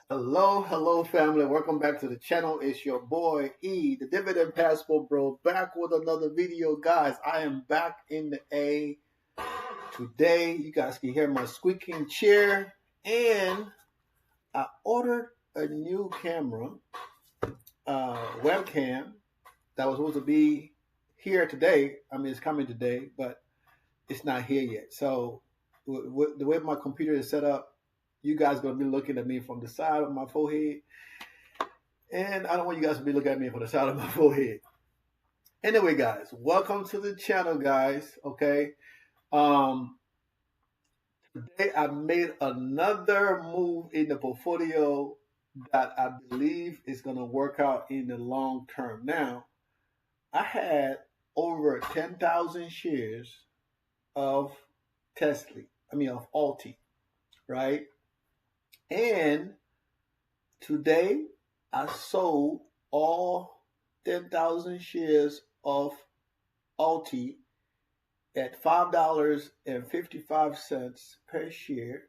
Hello, family. Welcome back to the channel. It's your boy E, the Dividend Passport Bro, back with another video, guys. I am back in the A today. You guys can hear my squeaking chair, and I ordered a new camera, webcam that was supposed to be here today. I mean, it's coming today, but it's not here yet. So, the way my computer is set up, you guys gonna be looking at me from the side of my forehead. And I don't want you guys to be looking at me from the side of my forehead. Anyway, guys, welcome to the channel, guys. Okay. Um, Today I made another move in the portfolio that I believe is gonna work out in the long term. Now, I had over 10,000 shares of Tesla. Of ULTI, right? And today I sold all 10,000 shares of ULTI at $5.55 per share,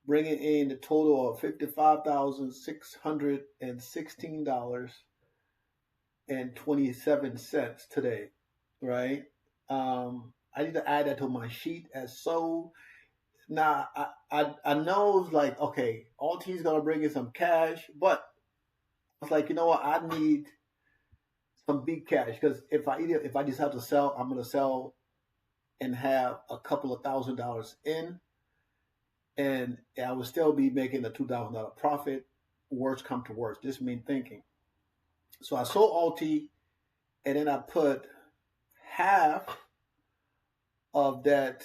bringing in the total of $55,616.27 today, right? I need to add that to my sheet as sold. Now, I know, like, okay, ULTI is gonna bring in some cash, but it's like, you know what? I need some big cash because if I decide to sell, I'm gonna sell and have a couple of $1,000s in, and I would still be making a $2,000 profit. Worst come to worst. This mean thinking. So I sold ULTI, and then I put half of that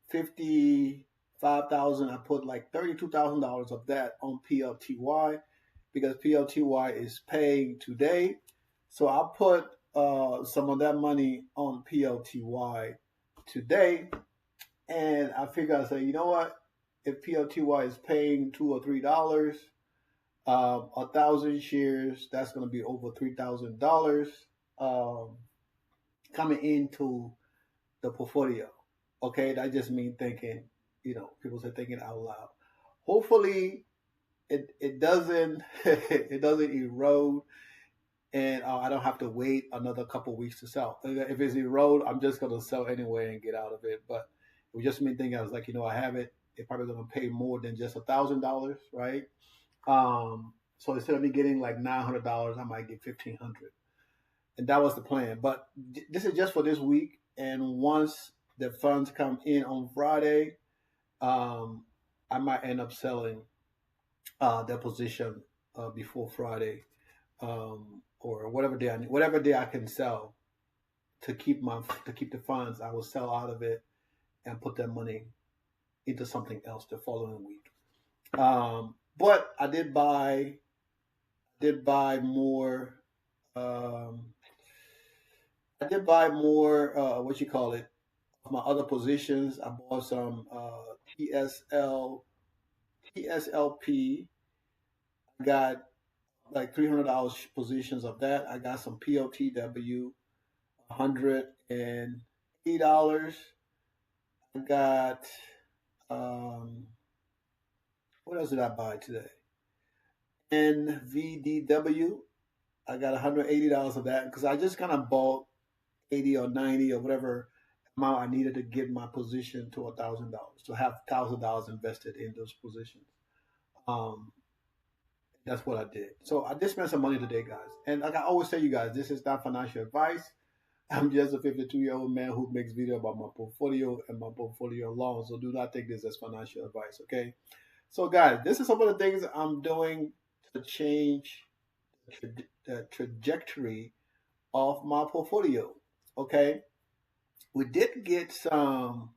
55,000. I put like $32,000 of that on PLTY because PLTY is paying today. So I put some of that money on PLTY today, and I figure, I say, you know what? If PLTY is paying $2 or $3, 1,000 shares, that's going to be over $3,000 coming into the portfolio. Okay, that just means thinking. People say thinking out loud. Hopefully, it doesn't it doesn't erode, and I don't have to wait another couple of weeks to sell. If it's erode, I'm just gonna sell anyway and get out of it. But it was just me thinking. I was like, I have it. It's probably gonna pay more than just $1,000, right? So instead of me getting like $900, I might get $1,500, and that was the plan. But this is just for this week, and once the funds come in on Friday, um, I might end up selling that position before Friday, or whatever day I can sell to keep the funds. I will sell out of it and put that money into something else the following week. But I did buy more. Um, I did buy more. What you call it? My other positions. I bought some TSL TSLP. I got like $300 positions of that. I got some PLTW, $180. I got what else did I buy today? NVDW. I got $180 of that because I just kind of bought 80 or 90 or whatever amount I needed to get my position to $1,000, to have $1,000 invested in those positions. Um, that's what I did. So I did spend some money today, guys. And like I always tell you guys, this is not financial advice. I'm just a 52-year-old man who makes video about my portfolio and my portfolio alone. So do not take this as financial advice, okay? So, guys, this is some of the things I'm doing to change the trajectory of my portfolio, okay? We did get some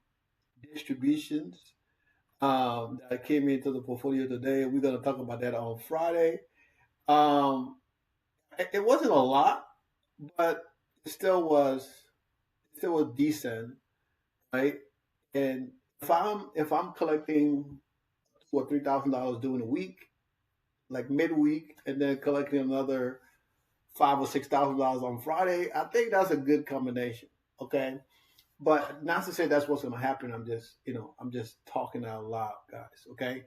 distributions that came into the portfolio today. We're going to talk about that on Friday. Um, it wasn't a lot, but it still was decent, right? And if I'm collecting what $3,000 during a week, like midweek, and then collecting another $5,000 or $6,000 on Friday, I think that's a good combination. Okay, But not to say that's what's going to happen. I'm just talking out loud, guys. Okay.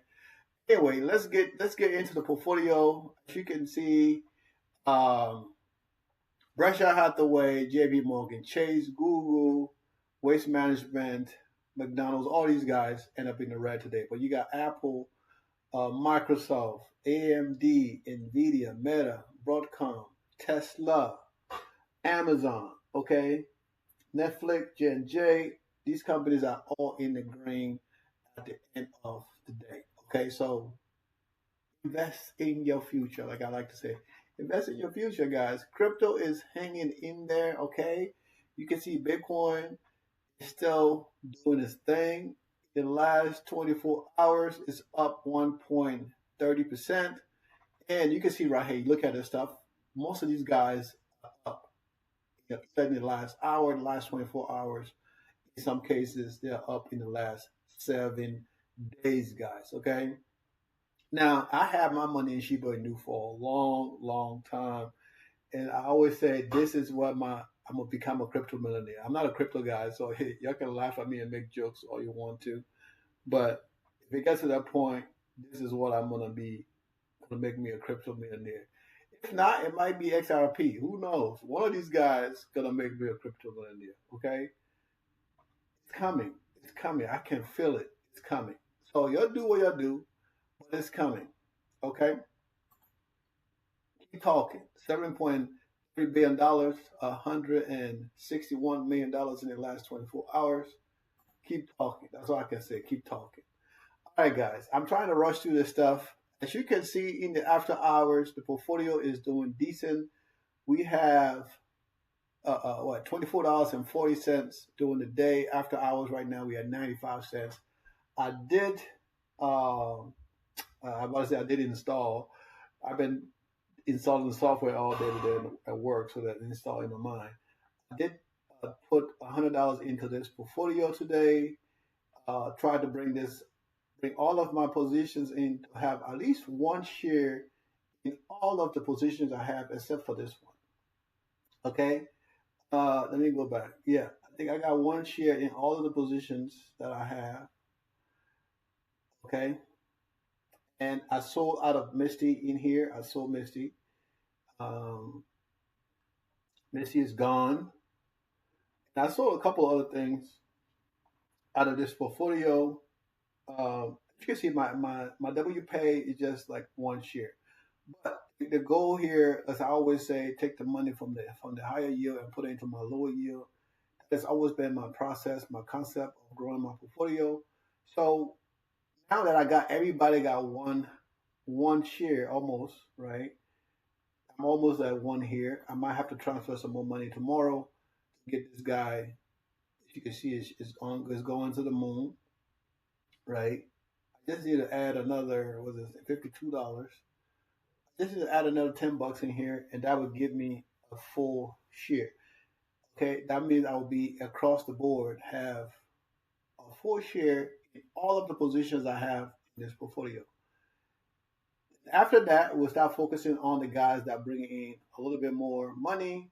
Anyway, let's get into the portfolio. As you can see, um, Berkshire Hathaway, J.P. Morgan, Chase, Google, Waste Management, McDonald's, all these guys end up in the red today. But you got Apple, Microsoft, AMD, Nvidia, Meta, Broadcom, Tesla, Amazon, okay, Netflix, J&J. These companies are all in the green at the end of the day. Okay, so invest in your future, like I like to say. Invest in your future, guys. Crypto is hanging in there, okay? You can see Bitcoin is still doing its thing. In the last 24 hours, it's up 1.30%. And you can see right here, you look at this stuff, most of these guys are up. In the last hour, the last 24 hours. In some cases, they're up in the last 7 days, guys, okay? Now, I have my money in Shiba Inu for a long, long time. And I always say this is what I'm gonna become a crypto millionaire. I'm not a crypto guy, so hey, y'all can laugh at me and make jokes all you want to. But if it gets to that point, this is what I'm gonna make me a crypto millionaire. If not, it might be XRP. Who knows? One of these guys gonna make me a crypto millionaire. Okay? It's coming. It's coming. I can feel it. It's coming. So y'all do what y'all do, but it's coming. Okay? Keep talking. $7.3 billion, $161 million in the last 24 hours. Keep talking. That's all I can say. Keep talking. All right, guys. I'm trying to rush through this stuff. As you can see in the after hours, the portfolio is doing decent. We have $24.40 during the day. After hours, right now we are 95 cents. I did. I want to say I did install. I've been installing the software all day today at work, so that install in my mind. I did put $100 into this portfolio today. Tried to bring all of my positions in to have at least one share in all of the positions I have, except for this one. Okay. Let me go back. Yeah, I think I got one share in all of the positions that I have. Okay. And I sold out of Misty in here. I sold Misty. Um, Misty is gone. And I sold a couple other things out of this portfolio. You can see my W pay is just like one share. But the goal here, as I always say, take the money from the higher yield and put it into my lower yield. That's always been my process, my concept of growing my portfolio. So now that I got everybody got one share almost, right? I'm almost at one here. I might have to transfer some more money tomorrow to get this guy. As you can see, is going to the moon, right? I just need to add another, what is it, $52. Just need to add another $10 in here, and that would give me a full share. Okay, that means I will be across the board have a full share in all of the positions I have in this portfolio. After that, we'll start focusing on the guys that bring in a little bit more money.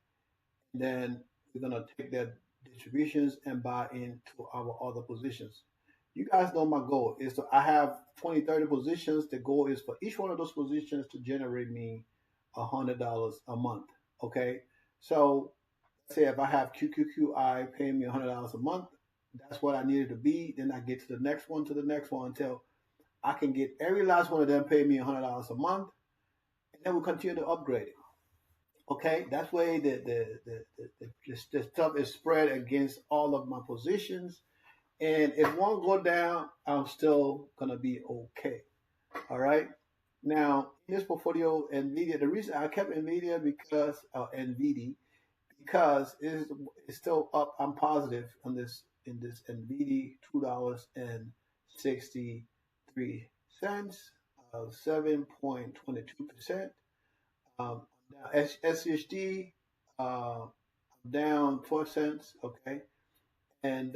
Then we're gonna take their distributions and buy into our other positions. You guys know my goal is to I have 20, 30 positions. The goal is for each one of those positions to generate me $100 a month. Okay, so say if I have QQQI paying me $100 a month, that's what I needed to be. Then I get to the next one, until I can get every last one of them pay me $100 a month, and then we'll continue to upgrade it. Okay, that's way the stuff is spread against all of my positions, and if one go down, I'm still gonna be okay. All right. Now in this portfolio, Nvidia. The reason I kept Nvidia because it's still up. I'm positive on this in this Nvidia $2.63, 7.22%. Now SCHD down 4 cents. Okay, and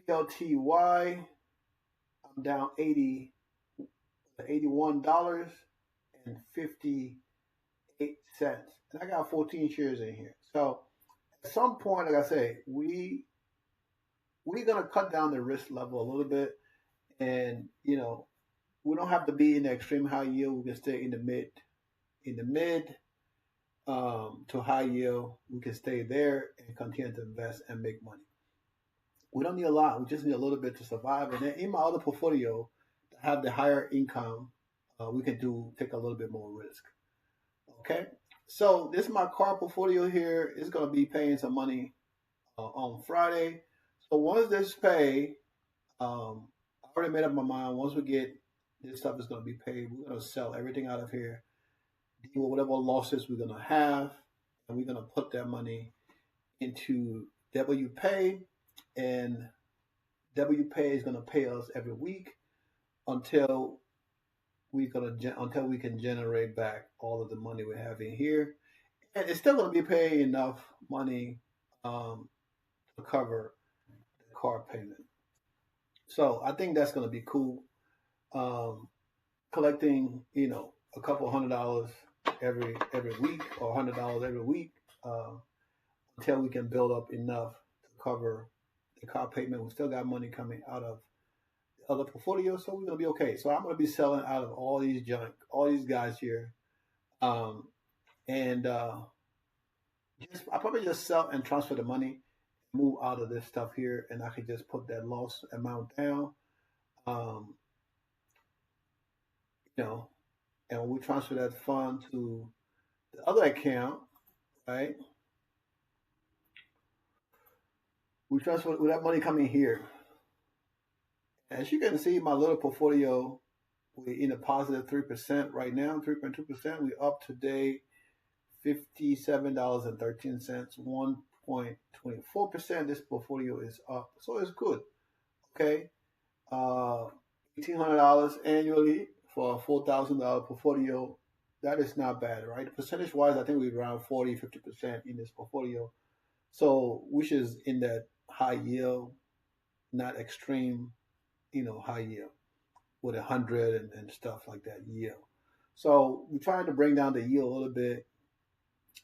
PLTY I'm down 81 dollars and 58 cents, and I got 14 shares in here. So At some point, like I say, we're gonna cut down the risk level a little bit, and we don't have to be in the extreme high yield. We can stay in the mid to high yield. We can stay there and continue to invest and make money. We don't need a lot. We just need a little bit to survive. And then in my other portfolio, to have the higher income, we can take a little bit more risk. Okay. So this is my car portfolio here. It's gonna be paying some money on Friday. So once this pay, I already made up my mind. Once we get this stuff is gonna be paid, we're gonna sell everything out of here, deal with whatever losses we're gonna have, and we're gonna put that money into WPay, and WPay is gonna pay us every week until until we can generate back all of the money we have in here, and it's still gonna be paying enough money um, to cover the car payment. So I think that's gonna be cool. Um, Collecting, a couple $100 every week, or $100 every week, uh, until we can build up enough to cover the car payment. We still got money coming out of the other portfolio, so we're gonna be okay. So I'm gonna be selling out of all these junk, all these guys here, um, and I probably just sell and transfer the money, move out of this stuff here, and I could just put that loss amount down. Um, you know, and when we transfer that fund to the other account, right? We transfer with that money coming here. As you can see, my little portfolio, we're in a positive 3% right now, 3.2%. We're up today $57.13, 1.24%. This portfolio is up. So it's good. Okay. Uh, $1,800 annually for a $4,000 portfolio. That is not bad, right? Percentage wise, I think we're around 40-50% in this portfolio. So, which is in that high yield, not extreme, high yield with 100 and stuff like that yield. So we're trying to bring down the yield a little bit.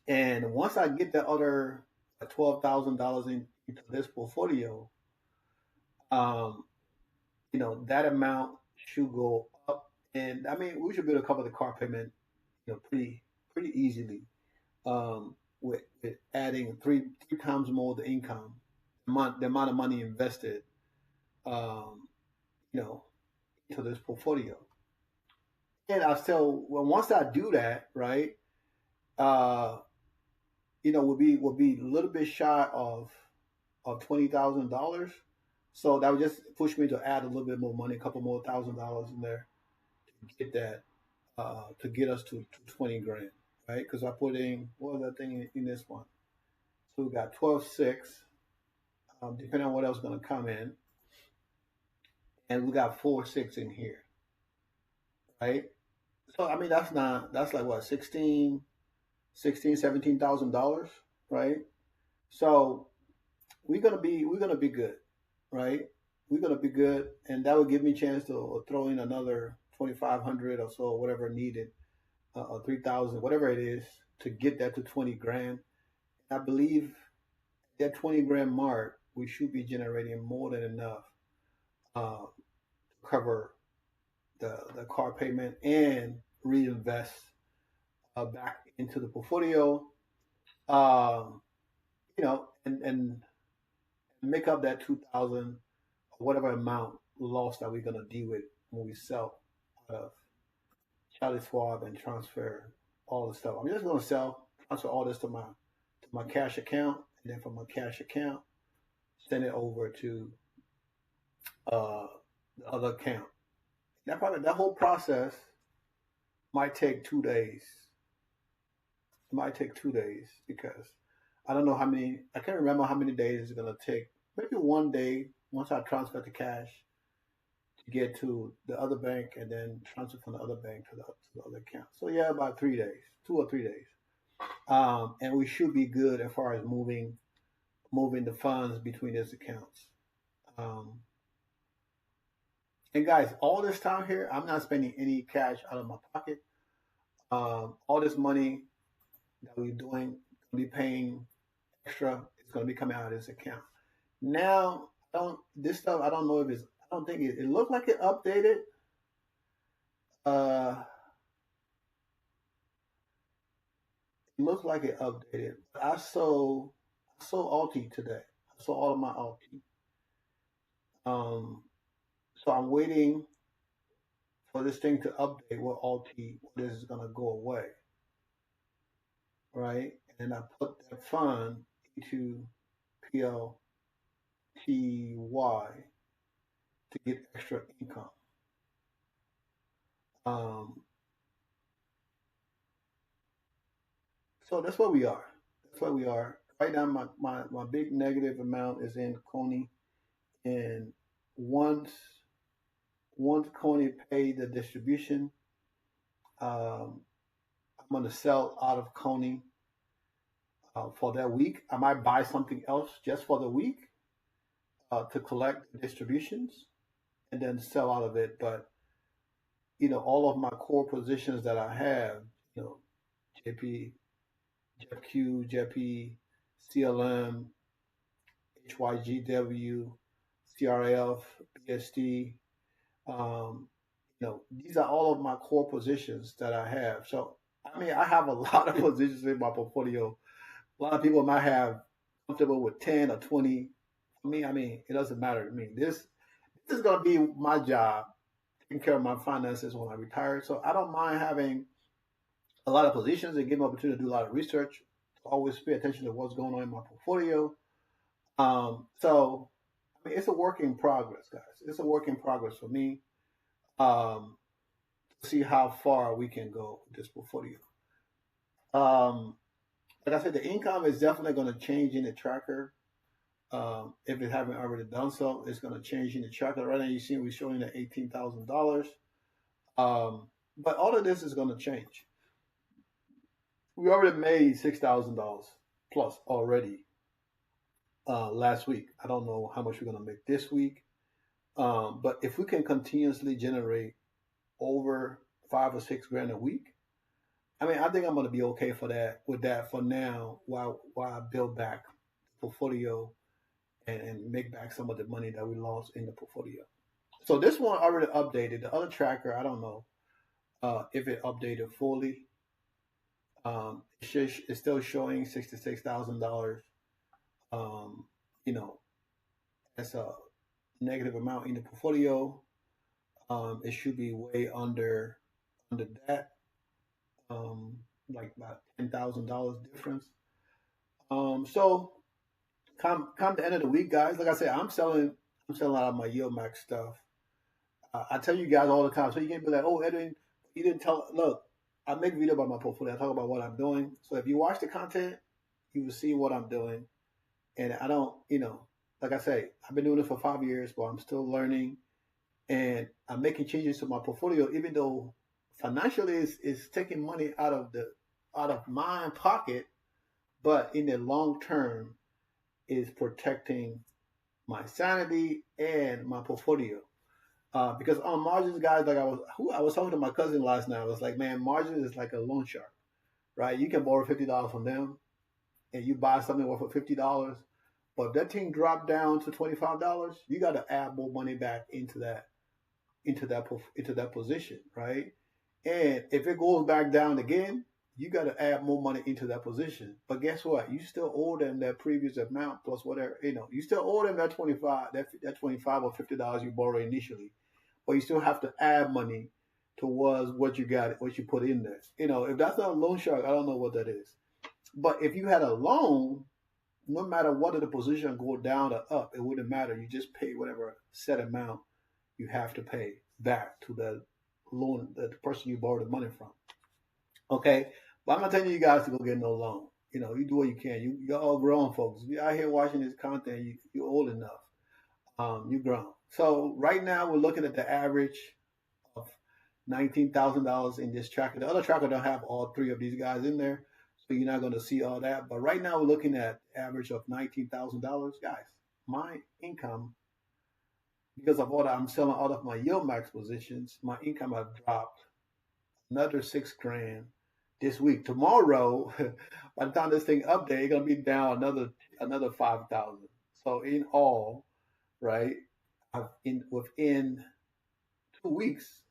And once I get the other $12,000 into this portfolio, um, that amount should go up. And I mean, we should be able to cover the car payment, pretty easily. With adding three times more the income, the amount of money invested, um, you know, into this portfolio. And I still, well, once I do that, right, uh, we'll be a little bit shy of $20,000. So that would just push me to add a little bit more money, a couple more $1,000 in there to get that, to get us to 20 grand, right? Because I put in, what was that thing in this one? So we got 12.6, depending on what else is going to come in, and we got 4.6 in here, right? So I mean, that's like what, 17,000 dollars, right? So we're gonna be good, right? We're gonna be good, and that would give me a chance to throw in another 2,500 or so, whatever needed, or 3,000, whatever it is, to get that to 20 grand. I believe that 20 grand mark, we should be generating more than enough to cover the car payment and reinvest back into the portfolio, um, and make up that 2,000 or whatever amount loss that we're gonna deal with when we sell out of Charlie Schwab and transfer all the stuff. I'm just gonna transfer all this to my cash account, and then from my cash account, send it over to uh, the other account. That whole process might take 2 days. It might take 2 days because I don't know how many. I can't remember how many days it's gonna take. Maybe one day once I transfer the cash to get to the other bank, and then transfer from the other bank to the other account. So yeah, about 3 days, 2 or 3 days, and we should be good as far as moving the funds between these accounts. Um, and guys, all this time here, I'm not spending any cash out of my pocket. All this money that we're doing, we paying extra is going to be coming out of this account. Now, this stuff, I don't know if it's, I don't think it looked like it updated. Uh, it looks like it updated. I sold ULTI today. I sold all of my ULTI. Um, so I'm waiting for this thing to update what ULTI, what this is going to go away, right? And I put that fund into PLTY to get extra income. Um, so that's where we are. That's where we are. Right now, my big negative amount is in Coney. And once once Coney paid the distribution, um, I'm going to sell out of Coney for that week. I might buy something else just for the week to collect the distributions and then sell out of it. But all of my core positions that I have, you know, JP, JEPQ, JP, CLM, HYGW, CRF, BSD. These are all of my core positions that I have. So, I mean, I have a lot of positions in my portfolio. A lot of people might have comfortable with 10 or 20. For me, I mean, it doesn't matter to me. This is going to be my job, taking care of my finances when I retire. So I don't mind having a lot of positions and give me opportunity to do a lot of research. Always pay attention to what's going on in my portfolio. So I mean, it's a work in progress, guys. It's a work in progress for me. Um, to see how far we can go with this portfolio. Um, like I said, the income is definitely going to change in the tracker. If it haven't already done so, it's going to change in the tracker. Right now, you see we're showing the $18,000. But all of this is going to change. We already made $6,000 plus already last week. I don't know how much we're going to make this week. But if we can continuously generate over 5 or 6 grand a week, I mean, I think I'm going to be okay for that with that for now while I build back the portfolio and make back some of the money that we lost in the portfolio. So this one already updated. The other tracker, I don't know if it updated fully. It's still showing $66,000. Um, you know, that's a negative amount in the portfolio. It should be way under that, um, like about $10,000 difference. So come the end of the week, guys. Like I said, I'm selling a lot of my yield max stuff. I tell you guys all the time, so you can't be like, "Oh, Edwin, you didn't tell." Look, I make video about my portfolio. I talk about what I'm doing. So if you watch the content, you will see what I'm doing. And I don't, like I say, I've been doing it for 5 years, but I'm still learning, and I'm making changes to my portfolio, even though financially is taking money out of my pocket, but in the long term is protecting my sanity and my portfolio. Because on margins, guys, like I was talking to my cousin last night. I was like, man, margins is like a loan shark, right? You can borrow $50 from them, and you buy something worth of $50. But if that thing dropped down to $25, you got to add more money back into that position, right? And if it goes back down again, you got to add more money into that position. But guess what? You still owe them that previous amount plus whatever. You still owe them that 25 or $50 you borrowed initially, but you still have to add money towards what you got, what you put in there. If that's not a loan shark, I don't know what that is. But if you had a loan, no matter what the position go down or up, it wouldn't matter. You just pay whatever set amount you have to pay back to the loan, the person you borrowed the money from. Okay, but I'm not telling you guys to go get no loan. You do what you can. You're all grown folks. If you're out here watching this content, you're old enough. You're grown. So right now we're looking at the average of $19,000 in this tracker. The other tracker don't have all three of these guys in there, so you're not going to see all that. But right now we're looking at average of $19,000, guys. My income, because of all that I'm selling out of my yield max positions, my income have dropped another 6 grand this week. Tomorrow, by the time this thing update, it's gonna be down another 5,000. So in all, right, within 2 weeks,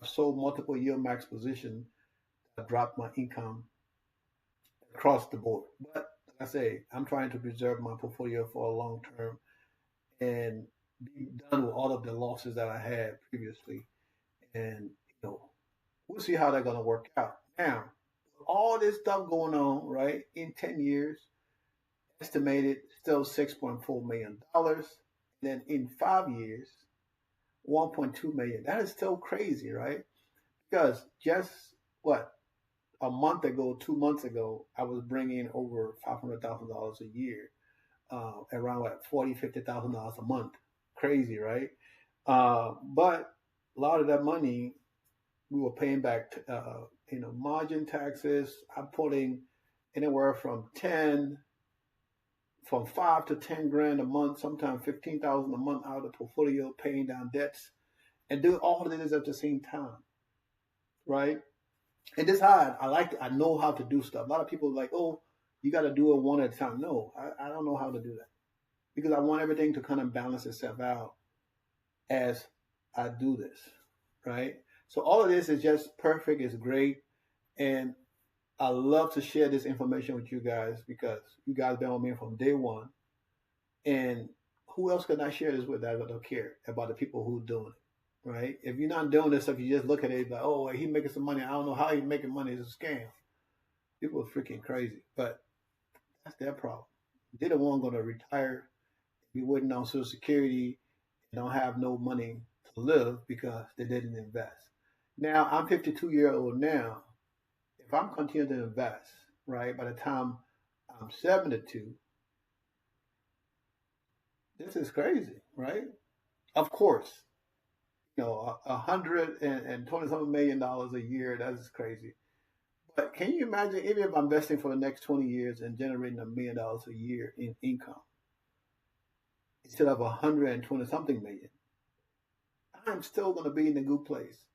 I've sold multiple yield max positions. I dropped my income across the board. But like I say, I'm trying to preserve my portfolio for a long term and be done with all of the losses that I had previously. And we'll see how that's gonna work out. Now, all this stuff going on, right? In 10 years, estimated still $6.4 million. Then in 5 years, 1.2 million. That is still crazy, right? Because just what a month ago, 2 months ago, I was bringing over $500,000 a year, around what 40, $50,000 a month. Crazy, right? But a lot of that money we were paying back, margin taxes. I'm putting anywhere from 5 to 10 grand a month, sometimes 15,000 a month out of the portfolio, paying down debts, and doing all of this at the same time, right? And this hard. I know how to do stuff. A lot of people are like, oh, you got to do it one at a time. No, I don't know how to do that because I want everything to kind of balance itself out as I do this, right? So all of this is just perfect. It's great. And I love to share this information with you guys because you guys been with me from day one. And who else can I share this with that don't care about the people who are doing it, right? If you're not doing this stuff, you just look at it like, oh, well, he making some money. I don't know how he's making money. It's a scam. People are freaking crazy, but that's their problem. They're the one going to retire, be waiting on Social Security, and don't have no money to live because they didn't invest. Now, I'm 52-year old now. If I'm continuing to invest, right, by the time I'm 72, this is crazy, right? Of course, 120-something million a year, that's crazy. But can you imagine, even if I'm investing for the next 20 years and generating $1 million a year in income instead of 120-something million, I'm still going to be in a good place.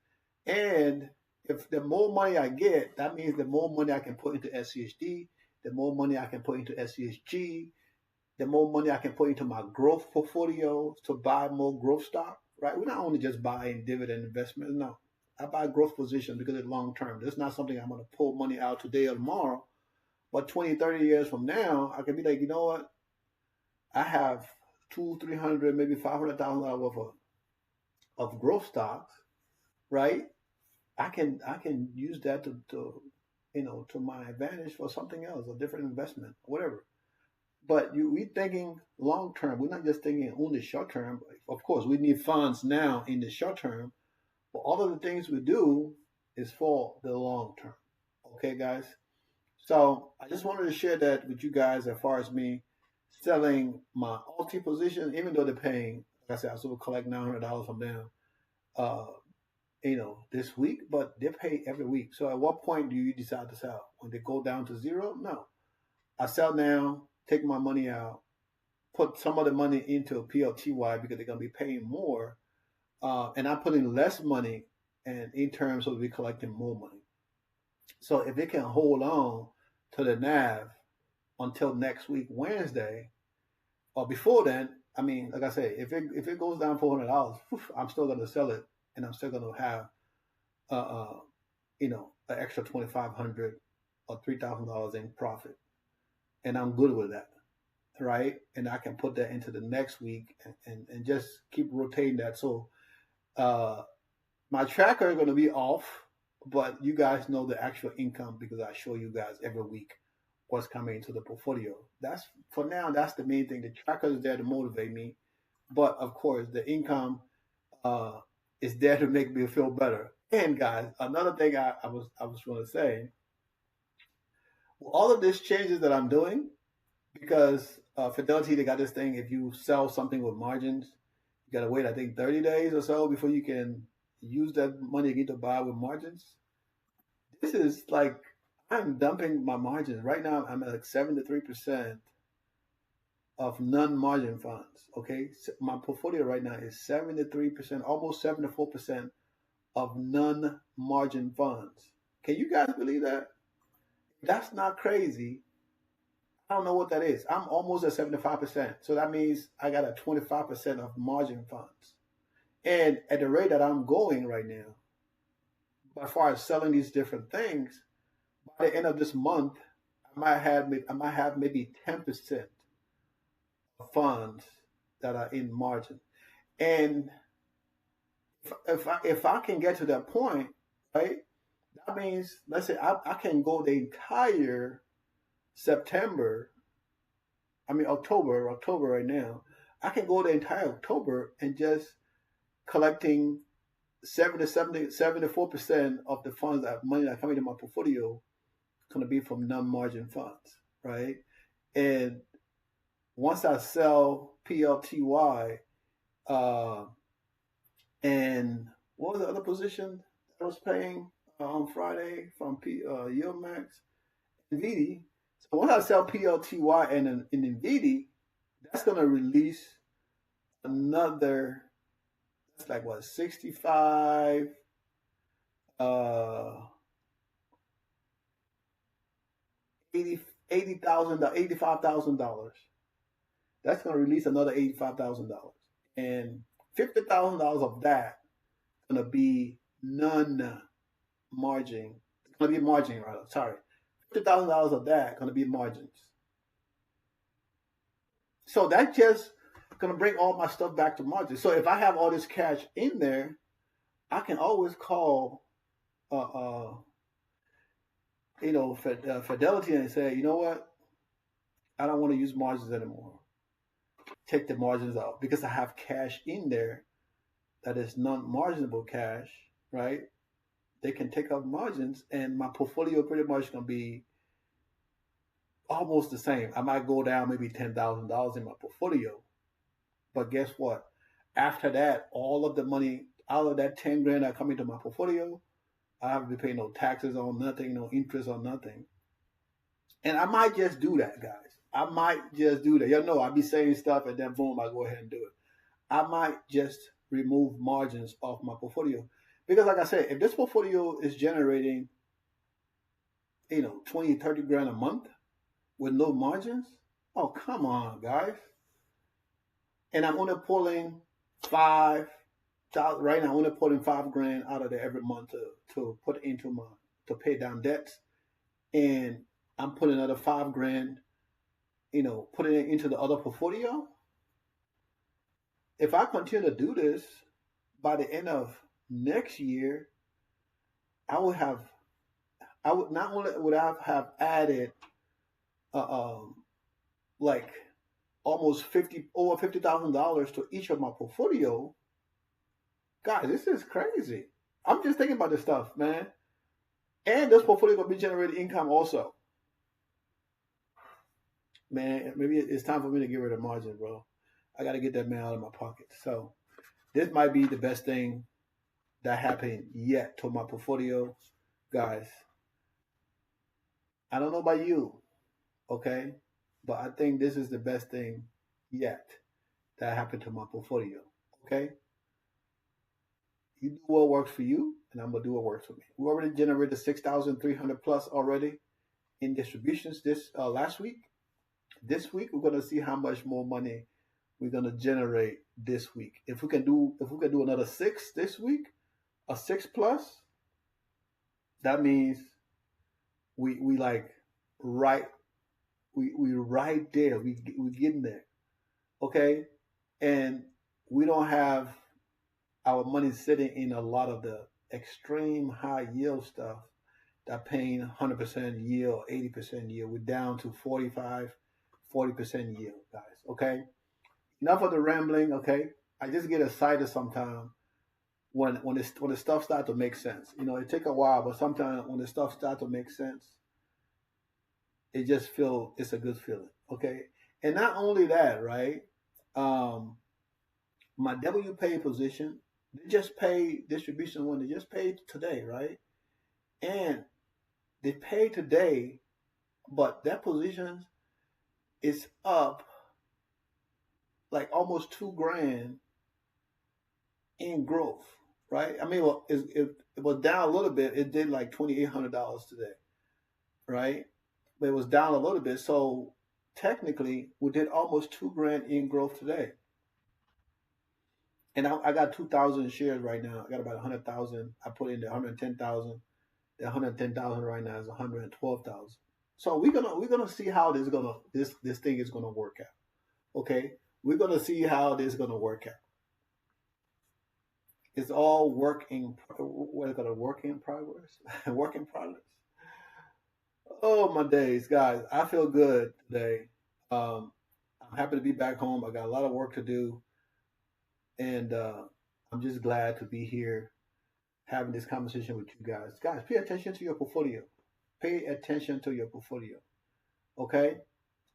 And if the more money I get, that means the more money I can put into SCHD, the more money I can put into SCHG, the more money I can put into my growth portfolio to buy more growth stock, right? We're not only just buying dividend investments. No, I buy growth positions because it's long term. It's not something I'm going to pull money out today or tomorrow. But 20, 30 years from now, I can be like, you know what? I have 300, maybe $500,000 worth of growth stocks, right? I can use that to my advantage for something else, a different investment, whatever. But we thinking long term. We're not just thinking only short term. Of course, we need funds now in the short term, but all of the things we do is for the long term. Okay, guys. So I just wanted to share that with you guys as far as me selling my ULTI position, even though they're paying. Like I said, I still collect $900 from them. Uh, this week, but they pay every week. So at what point do you decide to sell? When they go down to zero? No. I sell now, take my money out, put some of the money into a PLTY because they're going to be paying more. And I'm putting less money and in terms of we collecting more money. So if they can hold on to the NAV until next week, Wednesday, or before then, I mean, like I say, if it goes down $400, I'm still going to sell it and I'm still going to have an extra 2,500 or $3,000 in profit, and I'm good with that, right? And I can put that into the next week and just keep rotating that. So my tracker is going to be off, but you guys know the actual income because I show you guys every week what's coming into the portfolio. That's for now. That's the main thing. The tracker is there to motivate me, but of course the income is there to make me feel better. And guys, another thing I was going to say, all of these changes that I'm doing, because Fidelity, they got this thing, if you sell something with margins, you got to wait, I think, 30 days or so before you can use that money again to buy with margins. This is like, I'm dumping my margins. Right now, I'm at like 73% of non-margin funds, okay? My portfolio right now is 73%, almost 74% of non-margin funds. Can you guys believe that? That's not crazy. I don't know what that is. I'm almost at 75%. So that means I got a 25% of margin funds. And at the rate that I'm going right now, as far as selling these different things, by the end of this month, I might have maybe 10% of funds that are in margin. And if I can get to that point, right, that means let's say I can go the entire September, I mean October right now. I can go the entire October and just collecting 74% of the funds that money that coming in my portfolio is gonna be from non-margin funds, right? And once I sell PLTY, uh, and what was the other position that I was paying on Friday from Yield Max and VD? So once I sell PLTY and in VD, that's gonna release another. That's like what 65, uh, 80,000, $85,000. That's gonna release another $85,000, and $50,000 of that gonna be non margin. It's gonna be margin rather. Sorry, $50,000 of that gonna be margins. So that just gonna bring all my stuff back to margin. So if I have all this cash in there, I can always call, uh, uh Fidelity and say, you know what, I don't want to use margins anymore. Take the margins out because I have cash in there that is non-marginable cash, right? They can take out margins, and my portfolio pretty much gonna be almost the same. I might go down maybe $10,000 in my portfolio, but guess what? After that, all of the money out of that 10 grand that come into my portfolio, I have to be paying no taxes on nothing, no interest on nothing. And I might just do that, guys. I might just do that. Y'all know I be saying stuff and then boom, I go ahead and do it. I might just remove margins off my portfolio. Because like I said, if this portfolio is generating, 20, 30 grand a month with no margins, oh come on, guys. And I'm only pulling 5,000 right now. I'm only pulling 5 grand out of there every month to put into my to pay down debts. And I'm putting another 5 grand, putting it into the other portfolio. If I continue to do this, by the end of next year, I would have, I would not only would I have added, like almost over $50,000 to each of my portfolio. Guys, this is crazy. I'm just thinking about this stuff, man. And this portfolio gonna be generating income also. Man, maybe it's time for me to get rid of margin, bro. I got to get that man out of my pocket. So this might be the best thing that happened yet to my portfolio, guys. I don't know about you, okay, but I think this is the best thing yet that happened to my portfolio. Okay, you do what works for you, and I'm gonna do what works for me. We already generated 6,300 plus already in distributions this last week. This week we're gonna see how much more money we're gonna generate this week. If we can do another six this week, a 6 plus, that means we like right we right there. We getting there. Okay? And we don't have our money sitting in a lot of the extreme high yield stuff that paying 100% yield, 80% yield. We're down to 45, 40% yield, guys. Okay? Enough of the rambling, okay? I just get excited sometimes when the stuff starts to make sense. It take a while, but sometimes when the stuff starts to make sense, it just feel it's a good feeling. Okay. And not only that, right? Um, my W pay position, they just paid distribution when they just paid today, right? And they paid today, but that position is up like almost 2 grand in growth, right? I mean, well, it was down a little bit. It did like $2,800 today, right? but it was down a little bit. So technically, we did almost 2 grand in growth today. And I got 2,000 shares right now. I got about 100,000. I put in the 110,000. The 110,000 right now is 112,000. So we're gonna see how this thing is gonna work out. Okay, we're gonna see how this is gonna work out. It's all what is gonna work in progress, work in progress. Oh my days, guys! I feel good today. Um, I'm happy to be back home. I got a lot of work to do, and I'm just glad to be here having this conversation with you guys. Guys, pay attention to your portfolio. Pay attention to your portfolio. Okay?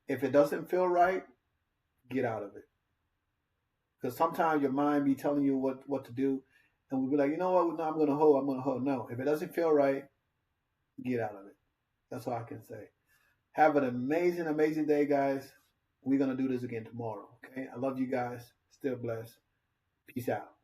If it doesn't feel right, get out of it. Because sometimes your mind be telling you what to do, and we'll be like, you know what? No, I'm gonna hold. I'm gonna hold. No, if it doesn't feel right, get out of it. That's all I can say. Have an amazing, amazing day, guys. We're gonna do this again tomorrow. Okay? I love you guys. Still blessed. Peace out.